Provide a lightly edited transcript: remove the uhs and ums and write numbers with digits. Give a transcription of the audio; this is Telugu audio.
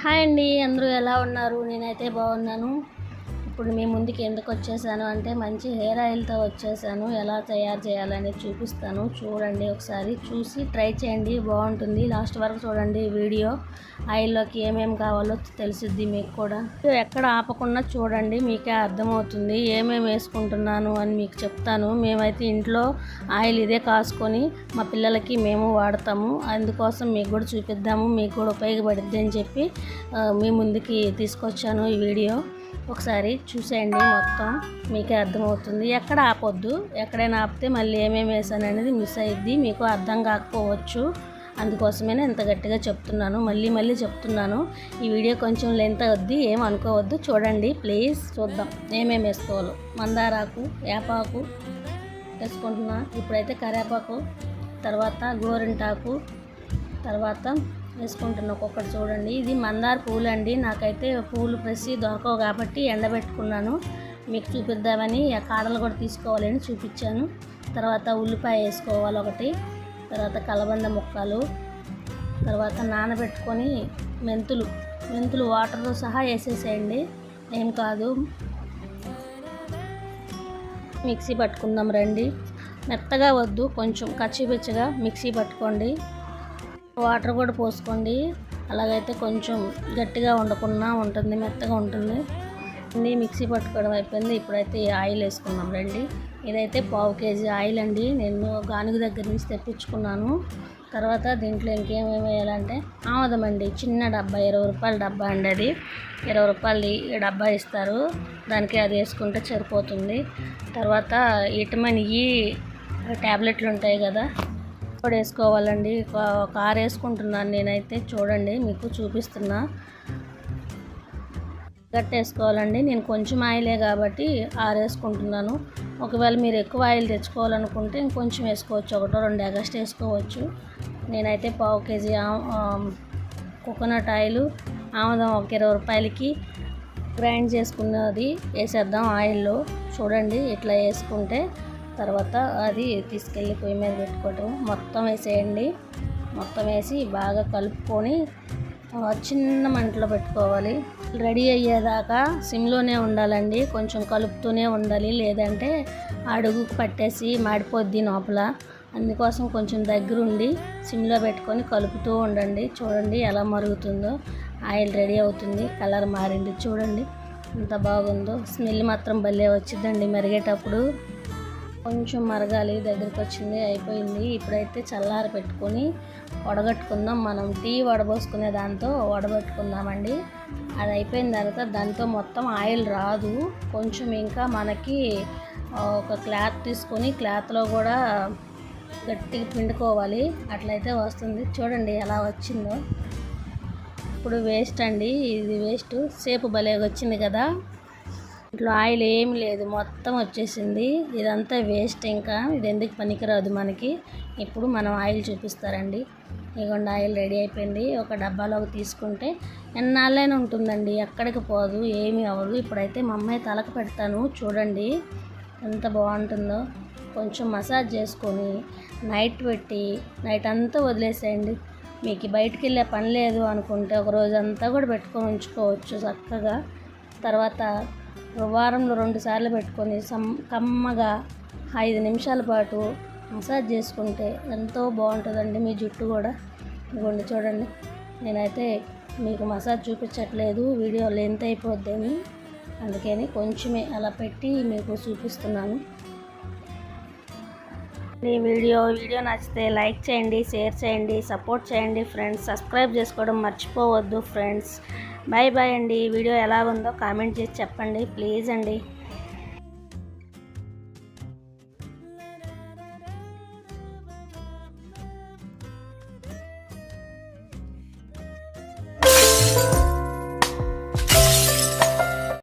హాయ్ అండి, అందరూ ఎలా ఉన్నారు? నేనైతే బాగున్నాను. ఇప్పుడు మీ ముందుకి ఎందుకు వచ్చేసాను అంటే మంచి హెయిర్ ఆయిల్తో వచ్చేసాను. ఎలా తయారు చేయాలని చూపిస్తాను. చూడండి, ఒకసారి చూసి ట్రై చేయండి, బాగుంటుంది. లాస్ట్ వరకు చూడండి వీడియో. ఆయిల్లోకి ఏమేమి కావాలో తెలిసిద్ది మీకు కూడా. ఎక్కడ ఆపకుండా చూడండి, మీకే అర్థమవుతుంది ఏమేమి వేసుకుంటున్నాను అని మీకు చెప్తాను. మేమైతే ఇంట్లో ఆయిల్ ఇదే కాసుకొని మా పిల్లలకి మేము వాడతాము. అందుకోసం మీకు కూడా చూపిద్దాము, మీకు కూడా ఉపయోగపడుద్ది అని చెప్పి మీ ముందుకి తీసుకొచ్చాను ఈ వీడియో. ఒకసారి చూసేయండి, మొత్తం మీకే అర్థమవుతుంది. ఎక్కడ ఆపొద్దు, ఎక్కడైనా ఆపితే మళ్ళీ ఏమేమి వేసాను అనేది మిస్ అయ్యిద్ది, మీకు అర్థం కాకపోవచ్చు. అందుకోసమే ఇంత గట్టిగా చెప్తున్నాను, మళ్ళీ చెప్తున్నాను. ఈ వీడియో కొంచెం లెంత్ అవుద్ది, ఏమనుకోవద్దు. చూడండి ప్లీజ్, చూద్దాం ఏమేమి వేసుకోవాలో. మందారాకు, వేపాకు వేసుకుంటున్నా. ఇప్పుడైతే కరివేపాకు, తర్వాత గోరింటాకు, తర్వాత వేసుకుంటున్నా ఒక్కొక్కటి. చూడండి, ఇది మందార పూలు అండి. నాకైతే పూలు ప్రెస్ దొరకవు కాబట్టి ఎండబెట్టుకున్నాను, మీకు చూపిద్దామని. ఆ కాడలు కూడా తీసుకోవాలని చూపించాను. తర్వాత ఉల్లిపాయ వేసుకోవాలి ఒకటి, తర్వాత కలబంద ముక్కలు, తర్వాత నానబెట్టుకొని మెంతులు వాటర్తో సహా వేసేసేయండి, ఏం కాదు. మిక్సీ పట్టుకుందాం రండి. మెత్తగా వద్దు, కొంచెం కచ్చిపిచ్చిగా మిక్సీ పట్టుకోండి. వాటర్ కూడా పోసుకోండి, అలాగైతే కొంచెం గట్టిగా ఉండకుండా ఉంటుంది, మెత్తగా ఉంటుంది. మిక్సీ పట్టుకోవడం అయిపోయింది. ఇప్పుడైతే ఆయిల్ వేసుకున్నాం రండి. ఇదైతే 1/2 kg ఆయిల్ అండి, నేను గానుగ దగ్గర నుంచి తెప్పించుకున్నాను. తర్వాత దీంట్లో ఇంకేమేమి వేయాలంటే ఆముదం అండి, చిన్న డబ్బా, 20 రూపాయల డబ్బా అండి. అది 20 రూపాయలు డబ్బా ఇస్తారు, దానికి అది వేసుకుంటే సరిపోతుంది. తర్వాత విటమిన్ ఈ ట్యాబ్లెట్లు ఉంటాయి కదా, కూడా వేసుకోవాలండి. ఒక 6 వేసుకుంటున్నాను నేనైతే. చూడండి, మీకు చూపిస్తున్నా. గట్టి వేసుకోవాలండి, నేను కొంచెం ఆయిలే కాబట్టి 6 వేసుకుంటున్నాను. ఒకవేళ మీరు ఎక్కువ ఆయిల్ తెచ్చుకోవాలనుకుంటే ఇంకొంచెం వేసుకోవచ్చు, 1-2 ఎగస్ట్ వేసుకోవచ్చు. నేనైతే 1/2 kg కోకోనట్ ఆయిల్, ఆముదం ఒక 20 రూపాయలకి గ్రైండ్ చేసుకున్నది వేసేద్దాం ఆయిల్లో. చూడండి, ఇట్లా వేసుకుంటే తర్వాత అది తీసుకెళ్ళి పొయ్యి మీద పెట్టుకోవటం. మొత్తం వేసేయండి. మొత్తం వేసి బాగా కలుపుకొని చిన్న మంటలో పెట్టుకోవాలి. రెడీ అయ్యేదాకా సిమ్లోనే ఉండాలండి, కొంచెం కలుపుతూనే ఉండాలి, లేదంటే అడుగుకు పట్టేసి మాడిపోద్ది లోపల. అందుకోసం కొంచెం దగ్గరుండి సిమ్లో పెట్టుకొని కలుపుతూ ఉండండి. చూడండి ఎలా మరుగుతుందో, ఆయిల్ రెడీ అవుతుంది. కలర్ మారింది, చూడండి ఎంత బాగుందో. స్మెల్ మాత్రం భలే వచ్చిందండి మరిగేటప్పుడు. కొంచెం మరగాలి, దగ్గరికి వచ్చింది, అయిపోయింది. ఇప్పుడైతే చల్లారి పెట్టుకొని వడగట్టుకుందాం. మనం టీ వడబోసుకునే దాంతో వడబెట్టుకుందామండి. అది అయిపోయిన తర్వాత దాంతో మొత్తం ఆయిల్ రాదు, కొంచెం ఇంకా మనకి ఒక క్లాత్ తీసుకొని క్లాత్లో కూడా గట్టిగా పిండుకోవాలి, అట్లయితే వస్తుంది. చూడండి ఎలా వచ్చిందో. ఇప్పుడు వేస్ట్ అండి, ఇది వేస్ట్. సేపు భలే వచ్చింది కదా, ఇట్లా ఆయిల్ ఏమి లేదు, మొత్తం వచ్చేసింది. ఇదంతా వేస్ట్, ఇంకా ఇది ఎందుకు పనికిరాదు మనకి. ఇప్పుడు మనం ఆయిల్ చూపిస్తారండి. ఇదిగోండి, ఆయిల్ రెడీ అయిపోయింది. ఒక డబ్బాలోకి తీసుకుంటే ఎన్నాళ్ళైనా ఉంటుందండి, ఎక్కడికి పోదు, ఏమీ అవ్వదు. ఇప్పుడైతే మా అమ్మాయి తలకు పెడతాను, చూడండి ఎంత బాగుంటుందో. కొంచెం మసాజ్ చేసుకొని నైట్ పెట్టి నైట్ అంతా వదిలేసేయండి. మీకు బయటికి వెళ్ళే పని లేదు అనుకుంటే ఒక రోజంతా కూడా పెట్టుకొని ఉంచుకోవచ్చు చక్కగా. తర్వాత వారంలో 2 సార్లు పెట్టుకొని కమ్మగా 5 నిమిషాల పాటు మసాజ్ చేసుకుంటే ఎంతో బాగుంటుందండి మీ జుట్టు కూడా. ఇదిగోండి చూడండి, నేనైతే మీకు మసాజ్ చూపించట్లేదు, వీడియో లెంత్ అయిపోద్దని, అందుకని కొంచెమే అలా పెట్టి మీకు చూపిస్తున్నాను. ఈ వీడియో నచ్చితే లైక్ చేయండి, షేర్ చేయండి, సపోర్ట్ చేయండి ఫ్రెండ్స్. సబ్స్క్రైబ్ చేసుకోవడం మర్చిపోవద్దు ఫ్రెండ్స్. బాయ్ బాయ్ అండి. వీడియో ఎలా ఉందో కామెంట్ చేసి చెప్పండి ప్లీజ్ అండి.